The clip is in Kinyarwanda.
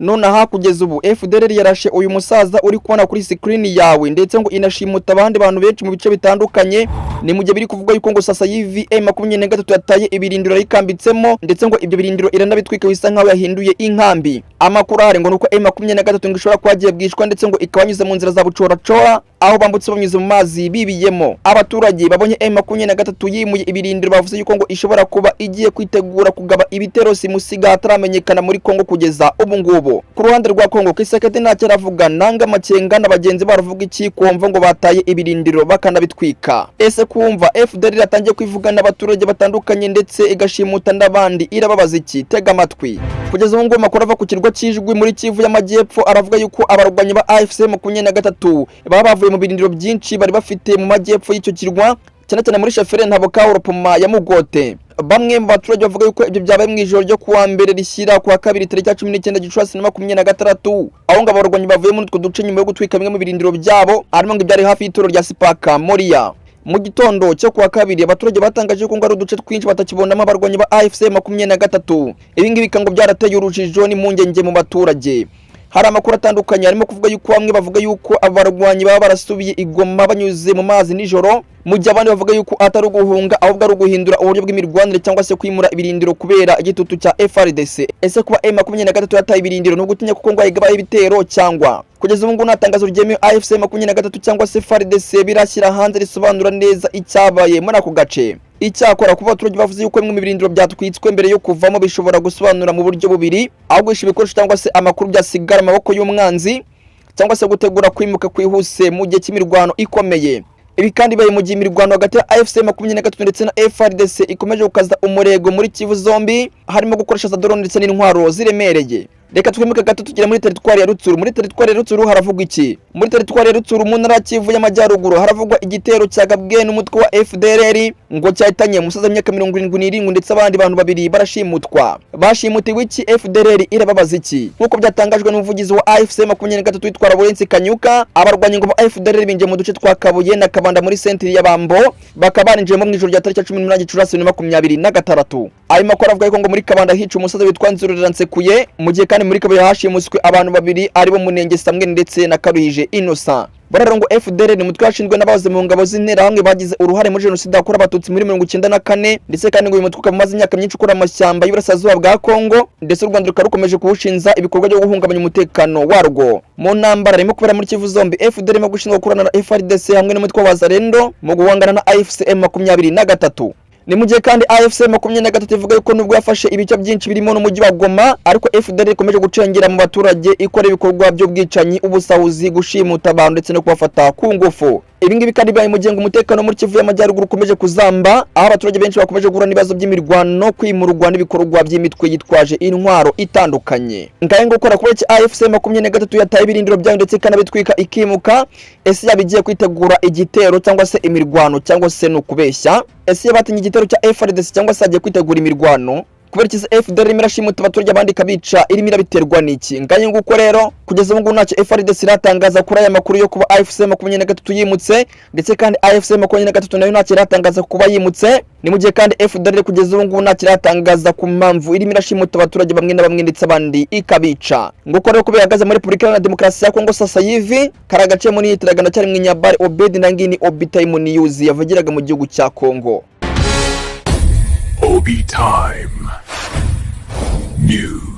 none aha kugeza ubu FDLR yarashe uyu musaza uri kubona kuri screen yawe ndetse ngo inashimuta abandi bantu benshi mu bice bitandukanye. Ni mu gihe biri kuvuga yuko ngo sasa yivi M23 yataye ibirindiro yikambitsemo ndetse ngo ibyo birindiro iranabitwika bisa nkaho yahinduye inkambi. Amakuru ahari ngo nuko M23 ngo ishobora kwagiye bwishwa ndetse ngo ikabanyuze mu nzira za bucoracora aho bambutse banyuze mu mazi bibiyemo. Abaturage babonye M23 yimuye ibirindiro bavuze yuko ngo ishobora kuba igiye kwitegura kugaba ibitero simusiga hataramenyekana muri Kongo kugeza ubu ngubu. Ku ruhande rwa Kongo Kisekedi ntacyo aravuga, nanga makenga n'abagenzi baravuga iki kumva ngo bataye ibirindiro bakanabitwika. Ese kumva FDLR iratangiye kwivuga n'abaturage batandukanye ndetse igashimuta n'abandi irababaza iki? Tega amatwi. Kugeza ubu ngo makuru ava ku kirwa cy'Ijwi muri Kivu y'Amajyepfo aravuga yuko abarwanyi ba AFC M23 baba bavuye mu birindiro byinshi bari bafite mu majyepfo y'icyo kirwa, cyane cyane muri Shefere Ntaboka Europoma ya Mugote. Bamwe mu baturage bavuga yuko ibyo byabaye mu ijoro ryo kuwa mbere rishyira kuwa kabiri tariki 19 Gicurasi 2026, aho ngo abarwanyi bavuye muri utwo duce nyuma yo gutwika bimwe mu birindiro byabo, arimo ngo byari hafi y'itoro rya Sipaka Moria. Mu gitondo cyo kuwa kabiri abaturage batangaje ko ngo ari uduce twinshi batakibonamo abarwanyi ba AFC M23. Ibi ngibi ngo byarateye urujijo n'impungenge mu baturage. Hari amakuru atandukanye arimo kuvuga yuko bamwe bavuga yuko abarwanyi baba barasubiye igoma banyuze mu mazi nijoro, mu gihe abandi bavuga yuko atari uguhunga ahubwo ari uguhindura uburyo bw'imirwanire cyangwa se kwimura ibirindiro kubera igitutu cya FARDC. Ese kuba M23 yataye ibirindiro no gutinya kuko ngo ayigabaye ibitero cyangwa? Kugeza ubu ngo natangazo ryemewe AFC M23 cyangwa se FARDC birashyira hanze risobanura neza icyabaye muri ako gace. Icyakora kuva abaturage bavuze yuko bimwe mu birindiro byatwitswe mbere yo kuvamo bishobora gusobanura mu buryo bubiri, aho guhisha ibikoresho cyangwa se amakuru byasigara amaboko y'umwanzi cyangwa se gutegura kwimuka kwihuse mu gihe cy'imirwano ikomeye. Ibi kandi baye mu gihe imirwano hagati ya AFC M23 ndetse na FARDC ikomeje gukaza umurego muri Kivu zombi, harimo gukoresha za drone ndetse n'intwaro ziremereye. Reka twimuke gato tugera muri teritwari ya Rutsuru. Muri teritwari ya Rutsuru haravugwa iki? Muri teritwari ya Rutsuru mu ntara ya Kivu y'Amajyaruguru haravugwa igitero cyagabwe n'umutwe wa FDLR ngo cyahitanye umusaza w'imyaka 77 ndetse abandi bantu babiri barashimutwa. Bashimutiwe iki? FDLR irababaza iki? Nkuko byatangajwe n'umuvugizi wa AFC M23 witwa Lawrence Kanyuka, abarwanyi ngo ba FDLR binje mu duce twa Kabuye na Kabanda muri centre ya Bambo, bakabarinje mu ijoro rya tariki 18 Gicurasi 2026. Ayo makuru avuga ko ngo muri Kabanda hica umusaza witwa Nzurira Nsekuye, mu gihe kandi muri Kabuye hashimuswe abantu babiri aribo Munenge Samuel ndetse na Karuhije Innocent. Bararongo FDLR ni mutwe washinzwe n'abahoze mu ngabo z'intera hamwe bagize uruhare muri jenoside yakorewe abatutsi muri 1994 ndetse kandi ngo uyu mutwe ukamaze imyaka myinshi ukora amashyamba y'Iburasirazuba bwa Kongo ndetse u Rwanda rukomeje kuwushinza ibikorwa byo guhungabanya umutekano warwo. Mu ntambara irimo kubera muri Kivu zombi, FDLR irimo gushinzwe gukorana na FARDC hamwe n'umutwe wa Wazalendo mu guhangana na AFC M23. Ni mu gihe kandi AFC M23 ivuga yuko nubwo yafashe ibice byinshi birimo n'umujyi wa Goma, ariko FDLR ikomeje gucengera mu baturage ikora ibikorwa by'ubwicanyi, ubusahuzi, gushimuta abantu ndetse no kubafata ku ngufu. Ibi ngibi kandi baye mu gihe umutekano muri Kivu y'Amajyaruguru ukomeje kuzamba, aho abaturage benshi bakomeje guhura n'ibibazo by'imirwano, kwimurwa n'ibikorwa by'imitwe yitwaje intwaro itandukanye. Ngaye ngo gukora kuri AFC M23 yataye ibirindiro byayo ndetse kanabitwika ikimuka. Ese yabigiye kwitegura igitero cyangwa se imirwano cyangwa se no kubeshya? Ese yabatinye igitero cya FARDC cyangwa se agiye kwitegura imirwano? Kubera iki FDLR imirashimuta abaturage abandi kabica irimo irabiterwa n'iki? Ngaye nguko rero kugeza ubu ntacyo FARDC iratangaza kuri aya makuru yo kuba AFC M23 yimutse, ndetse kandi AFC M23 nayo ntacyo iratangaza kuba yimutse. Ni mu gihe kandi FDLR kugeza ubu ntacyo iratangaza ku mpamvu irimo irashimuta abaturage bamwe na bamwe ndetse abandi ikabica. Nguko rero kubera hagaze muri Repubulika Iharanira Demokarasi ya Kongo sasa hivi karagace muri yitiragana cyari Mwinyabare Obedi Nangini Obitime News yavugiraga mu gihugu cya Kongo. Obi Time News.